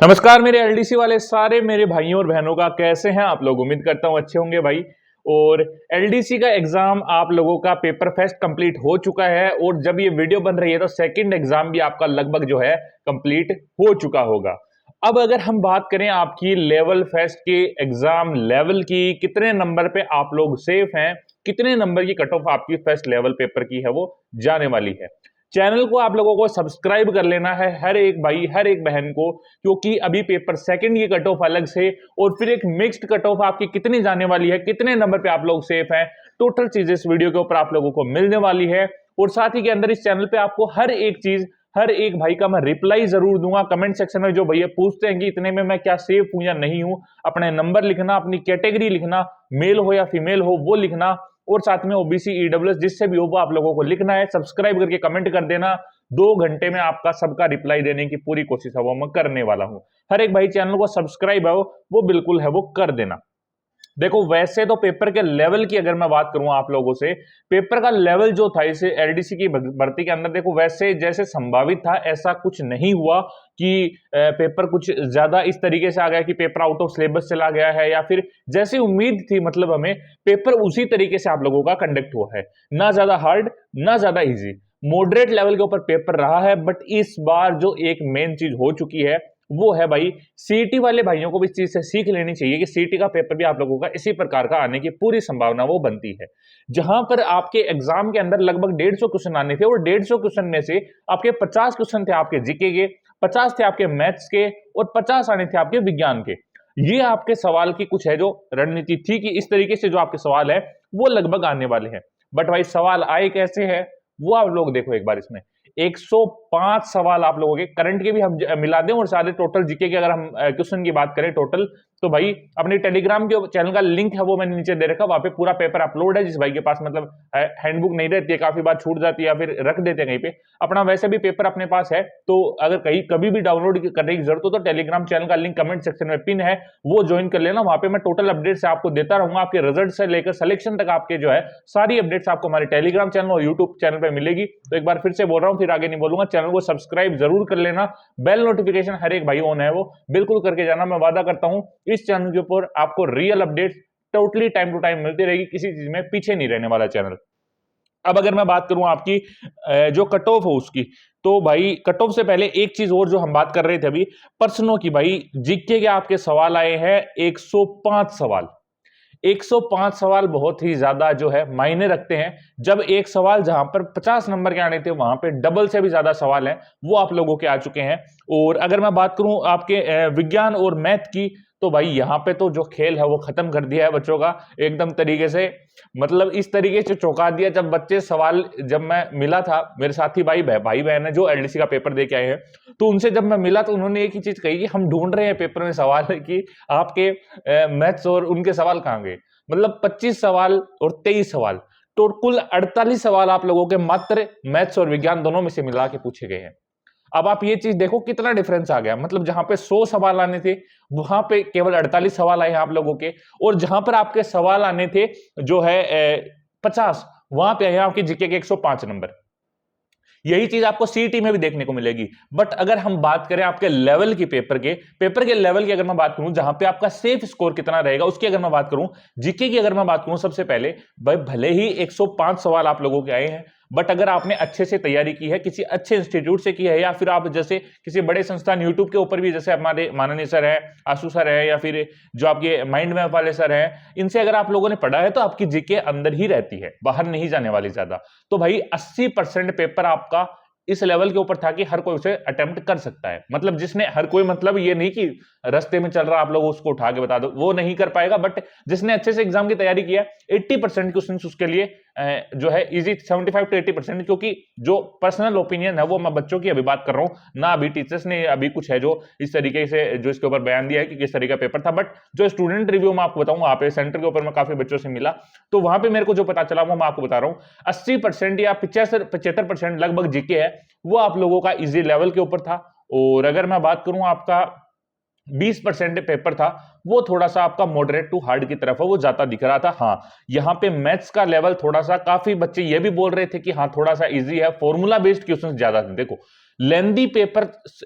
नमस्कार मेरे एलडीसी वाले सारे मेरे भाइयों और बहनों का कैसे हैं आप लोग। उम्मीद करता हूं अच्छे होंगे भाई। और एलडीसी का एग्जाम आप लोगों का पेपर फेस्ट कंप्लीट हो चुका है और जब ये वीडियो बन रही है तो सेकंड एग्जाम भी आपका लगभग जो है कंप्लीट हो चुका होगा। अब अगर हम बात करें आपकी लेवल फेस्ट के एग्जाम लेवल की, कितने नंबर पे आप लोग सेफ हैं, कितने नंबर की कट ऑफ आपकी फेस्ट लेवल पेपर की है वो जाने वाली है। चैनल को आप लोगों को सब्सक्राइब कर लेना है, हर एक भाई हर एक बहन को, क्योंकि अभी पेपर सेकंड की कट ऑफ अलग से और फिर एक मिक्स्ड कट ऑफ आपकी कितनी जाने वाली है, कितने नंबर पे आप लोग सेफ हैं, टोटल चीजें इस वीडियो के ऊपर आप लोगों को मिलने वाली है। और साथ ही के अंदर इस चैनल पे आपको हर एक चीज, हर एक भाई का मैं रिप्लाई जरूर दूंगा। कमेंट सेक्शन में जो भैया पूछते हैं कि इतने में मैं क्या सेफ हूं या नहीं हूं, अपने नंबर लिखना, अपनी कैटेगरी लिखना, मेल हो या फीमेल हो वो लिखना, और साथ में ओबीसी ईडब्ल्यूएस जिससे भी हो वो आप लोगों को लिखना है। सब्सक्राइब करके कमेंट कर देना। 2 घंटे में आपका सबका रिप्लाई देने की पूरी कोशिश है वो मैं करने वाला हूं। हर एक भाई चैनल को सब्सक्राइब है वो बिल्कुल है वो कर देना। देखो वैसे तो पेपर के लेवल की अगर मैं बात करूं आप लोगों से, पेपर का लेवल जो था इसे एलडीसी की भर्ती के अंदर, देखो वैसे जैसे संभावित था ऐसा कुछ नहीं हुआ कि पेपर कुछ ज्यादा इस तरीके से आ गया कि पेपर आउट ऑफ सिलेबस चला गया है, या फिर जैसी उम्मीद थी मतलब हमें पेपर उसी तरीके से आप लोगों का कंडक्ट हुआ है। ना ज्यादा हार्ड ना ज्यादा इजी, मॉडरेट लेवल के ऊपर पेपर रहा है। बट इस बार जो एक मेन चीज हो चुकी है वो है भाई, सीईटी वाले भाइयों को भी इस चीज से सीख लेनी चाहिए कि सीईटी का पेपर भी आप लोगों का इसी प्रकार का आने की पूरी संभावना वो बनती है। जहां पर आपके एग्जाम के अंदर लगभग 150 क्वेश्चन आने थे और 150 क्वेश्चन में से आपके 50 क्वेश्चन थे आपके जीके के, 50 थे आपके मैथ्स के और 50 आने थे आपके विज्ञान के। ये आपके सवाल की कुछ है जो रणनीति थी कि इस तरीके से जो आपके सवाल है वो लगभग आने वाले हैं। बट भाई सवाल आए कैसे हैं वो आप लोग देखो एक बार। इसमें 105 सवाल आप लोगों के करंट के भी हम मिला दें और सारे टोटल जीके के अगर हम क्वेश्चन की बात करें टोटल, तो भाई अपने टेलीग्राम के चैनल का लिंक है वो मैंने नीचे दे रखा, वहां पे पूरा पेपर अपलोड है। जिस भाई के पास मतलब हैंडबुक नहीं रहती है, काफी बार छूट जाती है या फिर रख देते हैं कहीं पे, अपना वैसे भी पेपर अपने पास है, तो अगर कहीं कभी भी डाउनलोड करने की जरूरत हो तो टेलीग्राम चैनल का लिंक कमेंट सेक्शन में पिन है, वो ज्वाइन कर लेना। वहां पे मैं टोटल अपडेट से आपको देता रहूंगा, आपके रिजल्ट से लेकर सिलेक्शन तक आपके जो है सारी अपडेट्स आपको हमारे टेलीग्राम चैनल और यूट्यूब चैनल पर मिलेगी। तो एक बार फिर से बोल रहा हूं, फिर आगे नहीं बोलूंगा, चैनल को सब्सक्राइब जरूर कर लेना। बेल नोटिफिकेशन हर एक भाई ऑन है वो बिल्कुल करके जाना। मैं वादा करता हूं इस चैनल के ऊपर आपको real updates totally time to time मिलती रहेगी, किसी चीज में पीछे नहीं रहने वाला चैनल। अब अगर मैं बात करूं आपकी जो कट ऑफ हो उसकी, तो भाई कट ऑफ से पहले एक चीज और जो हम बात कर रहे थे अभी, प्रश्नों की। भाई जीके के आपके सवाल आए हैं 105 सवाल। 105 सवाल बहुत ही ज्यादा जो है मायने रखते हैं। जब एक सवाल जहां पर 50 नंबर के आने थे वहां पे डबल से भी ज्यादा सवाल हैं वो आप लोगों के आ चुके हैं। और अगर मैं बात करूं आपके विज्ञान और मैथ की, तो भाई यहां पे तो जो खेल है वो खत्म कर दिया है बच्चों का एकदम तरीके से। मतलब इस तरीके से चौंका दिया जब बच्चे सवाल, जब मैं मिला था मेरे साथी भाई बहन है जो एलडीसी का पेपर दे के आए हैं, तो उनसे जब मैं मिला तो उन्होंने एक ही चीज कही कि हम ढूंढ रहे हैं पेपर में सवाल कि आपके मैथ्स और उनके सवाल कहां गए। मतलब 25 सवाल और 23 सवाल, तो कुल 48 सवाल आप लोगों के मात्र मैथ्स और विज्ञान दोनों में से मिला के पूछे गए हैं। अब आप ये चीज देखो कितना डिफरेंस आ गया। मतलब जहां पे 100 सवाल आने थे वहां पे केवल 48 सवाल आए हैं आप लोगों के, और जहां पर आपके सवाल आने थे जो है 50, वहां पे आए हैं आपके जीके के 105 नंबर। यही चीज आपको सीईटी में भी देखने को मिलेगी। बट अगर हम बात करें आपके लेवल की, पेपर के लेवल की अगर मैं बात करूं, जहां पे आपका सेफ स्कोर कितना रहेगा उसकी अगर मैं बात करूं, जीके की अगर मैं बात करूं, सबसे पहले भाई भले ही 105 सवाल आप लोगों के आए हैं, बट अगर आपने अच्छे से तैयारी की है, किसी अच्छे इंस्टीट्यूट से की है, या फिर आप जैसे किसी बड़े संस्थान यूट्यूब के ऊपर भी, जैसे हमारे माननीय सर है, आशु सर है, या फिर जो आपके माइंड मैप वाले सर हैं, इनसे अगर आप लोगों ने पढ़ा है तो आपकी जीके अंदर ही रहती है, बाहर नहीं जाने वाली ज्यादा। तो भाई 80% पेपर आपका इस लेवल के ऊपर था कि हर कोई उसे अटेम्प्ट कर सकता है। मतलब जिसने, हर कोई मतलब ये नहीं कि रास्ते में चल रहा आप लोग उसको उठा के बता दो, वो नहीं कर पाएगा। बट जिसने अच्छे से एग्जाम की तैयारी किया 80% क्वेश्चन उसके लिए जो है इजी, 75 to 80%। क्योंकि जो पर्सनल ओपिनियन है वो मैं बच्चों की अभी बात कर रहा हूं ना, अभी टीचर्स ने अभी कुछ है जो इस तरीके से जो इसके ऊपर बयान दिया है कि किस तरीके का पेपर था। बट जो स्टूडेंट रिव्यू मैं आपको बताऊं, वहां पे सेंटर के ऊपर मैं काफी बच्चों से मिला, तो वहां पे मेरे को जो पता चला वो मैं आपको बता रहा हूं। 80% या 75% लगभग जीके है वो आप लोगों का इजी लेवल के ऊपर था। और अगर मैं बात करूं आपका 20% पेपर था वो थोड़ा सा आपका मॉडरेट टू हार्ड की तरफ है, वो ज्यादा दिख रहा था। हाँ, यहाँ पे मैथ्स का लेवल थोड़ा सा, काफी बच्चे ये भी बोल रहे थे कि हाँ थोड़ा सा इजी है, फॉर्मूला बेस्ड क्वेश्चंस ज्यादा थे। देखो लेंदी पेपर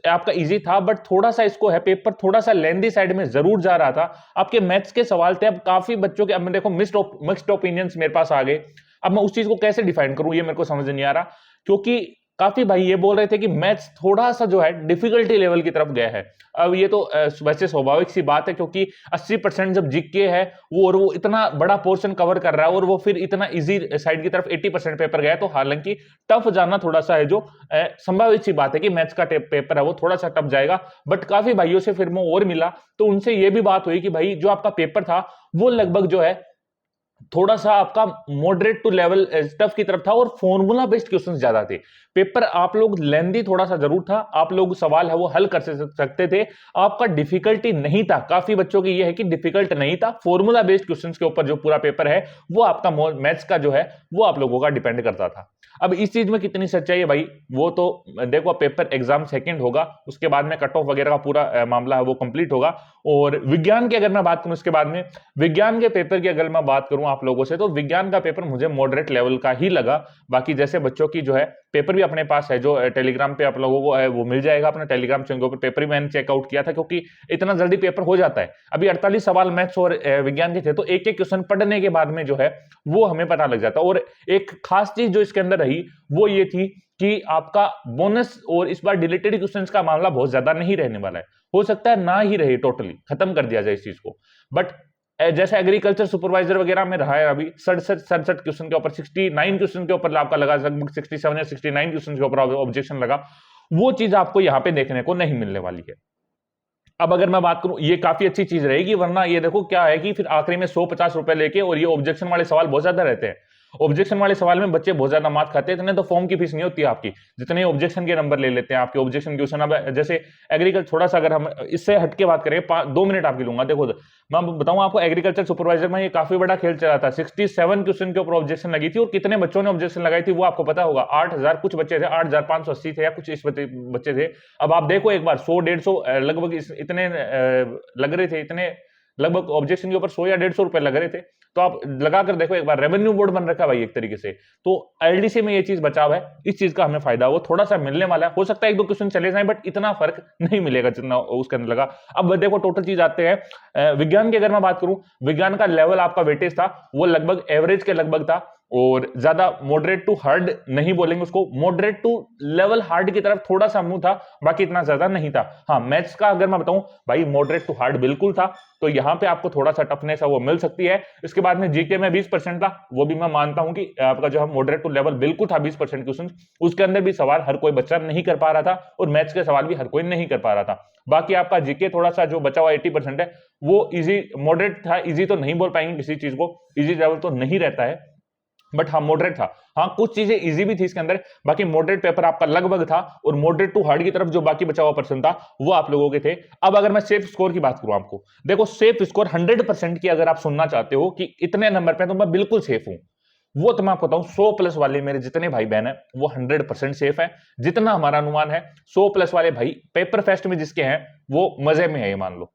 आपका इजी था, बट थोड़ा सा इसको है, पेपर थोड़ा सा लेंदी साइड में जरूर जा रहा था। आपके मैथ्स के सवाल थे, अब काफी बच्चों के, अब मैं देखो मिक्स्ड ओपिनियंस मेरे पास आ गए। अब मैं उस चीज को कैसे डिफाइन करूं, ये मेरे को समझ नहीं आ रहा, क्योंकि काफी भाई ये बोल रहे थे कि मैथ्स थोड़ा सा जो है डिफिकल्टी लेवल की तरफ गया है। अब ये तो वैसे स्वाभाविक सी बात है, क्योंकि 80% जब जीके है वो, और वो इतना बड़ा पोर्शन कवर कर रहा है, और वो फिर इतना इजी साइड की तरफ 80% पेपर गया है, तो हालांकि टफ जाना थोड़ा सा है, जो संभावित सी बात है कि मैथ्स का पेपर है वो थोड़ा सा टफ जाएगा। बट काफी भाइयों से फिर मैं और मिला, तो उनसे ये भी बात हुई कि भाई जो आपका पेपर था वो लगभग जो है थोड़ा सा आपका मॉडरेट टू लेवल टफ की तरफ था, और फॉर्मूला बेस्ड क्वेश्चंस ज्यादा थे। पेपर आप लोग लेंदी थोड़ा सा जरूर था, आप लोग सवाल है वो हल कर सकते थे, आपका डिफिकल्टी नहीं था। काफी बच्चों की ये है कि डिफिकल्ट नहीं था, फॉर्मूला बेस्ड क्वेश्चंस के ऊपर जो पूरा पेपर है वो आपका मैथ्स का जो है वो आप लोगों का डिपेंड करता था। अब इस चीज में कितनी सच्चाई है भाई, वो तो देखो पेपर एग्जाम सेकंड होगा, उसके बाद में कट ऑफ वगैरह का पूरा मामला है वो कंप्लीट होगा। और विज्ञान की अगर मैं बात करूं, उसके बाद में विज्ञान के पेपर की अगर मैं बात करूं आप लोगों से, तो विज्ञान का पेपर मुझे मॉडरेट लेवल का ही लगा। बाकी जैसे बच्चों की जो है पेपर भी अपने पास है, जो टेलीग्राम पे आप लोगों को है वो मिल जाएगा, अपने टेलीग्राम चैनल के ऊपर पेपर भी मैंने चेकआउट किया था, क्योंकि इतना जल्दी पेपर हो जाता है। अभी 48 सवाल मैथ्स और विज्ञान के थे, तो एक एक क्वेश्चन पढ़ने के बाद में जो है वो हमें पता लग जाता। और एक खास चीज जो इसके अंदर रही वो ये थी कि आपका बोनस और इस बार डिलीटेड क्वेश्चंस का मामला बहुत ज्यादा नहीं रहने वाला है, हो सकता है ना ही रहे, टोटली खत्म कर दिया जाए इस चीज को। बट जैसे एग्रीकल्चर सुपरवाइजर वगैरह में रहा है, अभी 67 क्वेश्चन के ऊपर 69 क्वेश्चन के ऊपर आपका लगा, लगभग 67 या 69 क्वेश्चन के ऊपर ऑब्जेक्शन लगा, वो चीज आपको यहां पे देखने को नहीं मिलने वाली है। अब अगर मैं बात करूं, ये काफी अच्छी चीज रहेगी, वरना ये देखो क्या है कि फिर आखिरी में 150 रुपए लेके, और ये ऑब्जेक्शन वाले सवाल बहुत ज्यादा रहते हैं। ऑब्जेक्शन वाले सवाल में बच्चे बहुत ज्यादा मार्क्स खाते हैं, इतने तो फॉर्म की फीस नहीं होती आपकी, जितने ऑब्जेक्शन के नंबर ले लेते हैं आपके ऑब्जेक्शन क्वेश्चन। अब जैसे एग्रीकल्चर, थोड़ा सा अगर हम इससे हटके बात करें, 2 मिनट आपकी लूंगा। देखो मैं बताऊं आपको, एग्रीकल्चर सुपरवाइजर में ये काफी बड़ा खेल चला था। 67 क्वेश्चन के ऊपर ऑब्जेक्शन लगी थी, और कितने बच्चों ने ऑब्जेक्शन लगाई थी वो आपको पता होगा, 8000 कुछ बच्चे थे, 8580 थे या कुछ इस बच्चे थे। अब आप देखो एक बार 100-150 लगभग इतने लग रहे थे, इतने लगभग ऑब्जेक्शन के ऊपर 100 या 150 रुपए लग रहे थे। तो आप लगा कर देखो एक बार, रेवेन्यू बोर्ड बन रखा है भाई एक तरीके से। तो एलडीसी में ये चीज बचाव है, इस चीज का हमें फायदा वो थोड़ा सा मिलने वाला है। हो सकता है 1-2 क्वेश्चन चले जाए, बट इतना फर्क नहीं मिलेगा जितना उसके अंदर लगा। अब देखो टोटल चीज आते हैं विज्ञान की, अगर मैं बात करूं, विज्ञान का लेवल आपका वेटेज था वो लगभग एवरेज के लगभग था, और ज्यादा मॉडरेट टू हार्ड नहीं बोलेंगे उसको, मॉडरेट टू लेवल हार्ड की तरफ थोड़ा सा मुंह था, बाकी इतना ज्यादा नहीं था। हाँ मैथ्स का अगर मैं बताऊं भाई, मॉडरेट टू हार्ड बिल्कुल था, तो यहां पे आपको थोड़ा सा टफनेस है वो मिल सकती है। इसके बाद में जीके में 20% था, वो भी मैं मानता हूं कि आपका जो है मॉडरेट टू लेवल बिल्कुल था 20% क्वेश्चन, उसके अंदर भी सवाल हर कोई बच्चा नहीं कर पा रहा था, और मैथ्स के सवाल भी हर कोई नहीं कर पा रहा था। बाकी आपका जीके थोड़ा सा जो बचा हुआ 80% है वो इजी मॉडरेट था, इजी तो नहीं बोल पाएंगे किसी चीज को, इजी लेवल तो नहीं रहता है, बट हाँ मॉडरेट था। हाँ कुछ चीजें इजी भी थी इसके अंदर, बाकी मॉडरेट पेपर आपका लगभग था, और मॉडरेट टू हार्ड की तरफ जो बाकी बचा हुआ पर्सन था वो आप लोगों के थे। अब अगर मैं सेफ स्कोर की बात करूं आपको, देखो सेफ स्कोर 100% की अगर आप सुनना चाहते हो कि इतने नंबर पे तो मैं बिल्कुल सेफ हूं, वो तो मैं आपको बताऊं 100+ वाले मेरे जितने भाई बहन है वो 100% सेफ है। जितना हमारा अनुमान है 100+ वाले भाई पेपर फेस्ट में जिसके हैं वो मजे में है, ये मान लो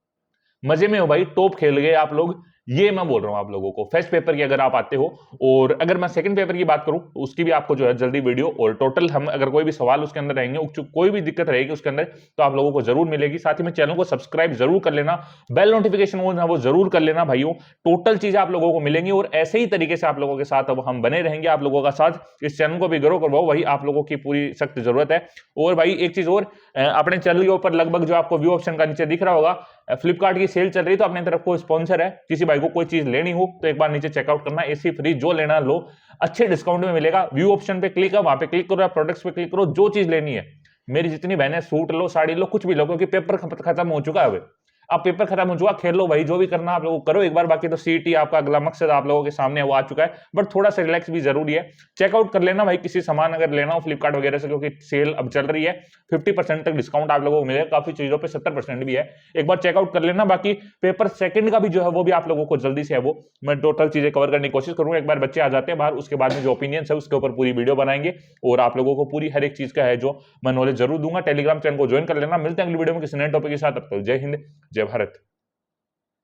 मजे में हो भाई, टॉप खेल गए आप लोग, ये मैं बोल रहा हूं आप लोगों को। फर्स्ट पेपर की अगर आप आते हो, और अगर मैं सेकंड पेपर की बात करूं तो उसकी भी आपको जो है जल्दी वीडियो, और टोटल हम अगर कोई भी सवाल उसके अंदर रहेंगे, कोई भी दिक्कत रहेगी उसके अंदर, तो आप लोगों को जरूर मिलेगी। साथ ही में चैनल को सब्सक्राइब जरूर कर लेना, बेल नोटिफिकेशन ऑन है वो जरूर कर लेना भाइयों, टोटल चीजें आप लोगों को मिलेंगी, और ऐसे ही तरीके से आप लोगों के साथ अब हम बने रहेंगे, आप लोगों का साथ इस चैनल को भी ग्रो करवाओ, वही आप लोगों की पूरी सख्त जरूरत है। और भाई एक चीज और, अपने चैनल के ऊपर लगभग जो आपको व्यू ऑप्शन का नीचे दिख रहा होगा, फ्लिपकार्ट की सेल चल रही है, तो अपने तरफ कोई स्पॉन्सर है, किसी भाई को कोई चीज लेनी हो तो एक बार नीचे चेकआउट करना, एसी फ्री जो लेना लो अच्छे डिस्काउंट में मिलेगा। व्यू ऑप्शन पे क्लिक है, वहां पे क्लिक करो, प्रोडक्ट्स पे क्लिक करो, जो चीज लेनी है, मेरी जितनी बहनें सूट लो, साड़ी लो, कुछ भी लो, क्योंकि पेपर खत्म हो चुका है। अब पेपर खत्म हो चुका, खेल लो भाई, जो भी करना आप लोग करो एक बार। बाकी तो सीटी आपका अगला मकसद आप लोगों के सामने वो आ चुका है, बट थोड़ा सा रिलैक्स भी जरूरी है। चेकआउट कर लेना भाई किसी सामान अगर लेना हो फ्लिपकार्ट वगैरह से, क्योंकि सेल अब चल रही है, 50% तक डिस्काउंट आप लोगों को मिलेगा, काफी चीजों पे 70% भी है, एक बार चेकआउट कर लेना। बाकी पेपर सेकंड का भी जो है वो भी आप लोगों को जल्दी से है वो मैं टोटल चीजें कवर करने की कोशिश करूंगा। एक बार बच्चे आ जाते हैं बाहर, उसके बाद में जो ओपिनियन है उसके ऊपर पूरी वीडियो बनाएंगे, और आप लोगों को पूरी हर एक चीज का है जो मैं नॉलेज जरूर दूंगा। टेलीग्राम चैनल को ज्वाइन कर लेना। मिलते हैं अगली वीडियो में किसी नए टॉपिक के साथ। अब तक जय हिंद, जय भारत।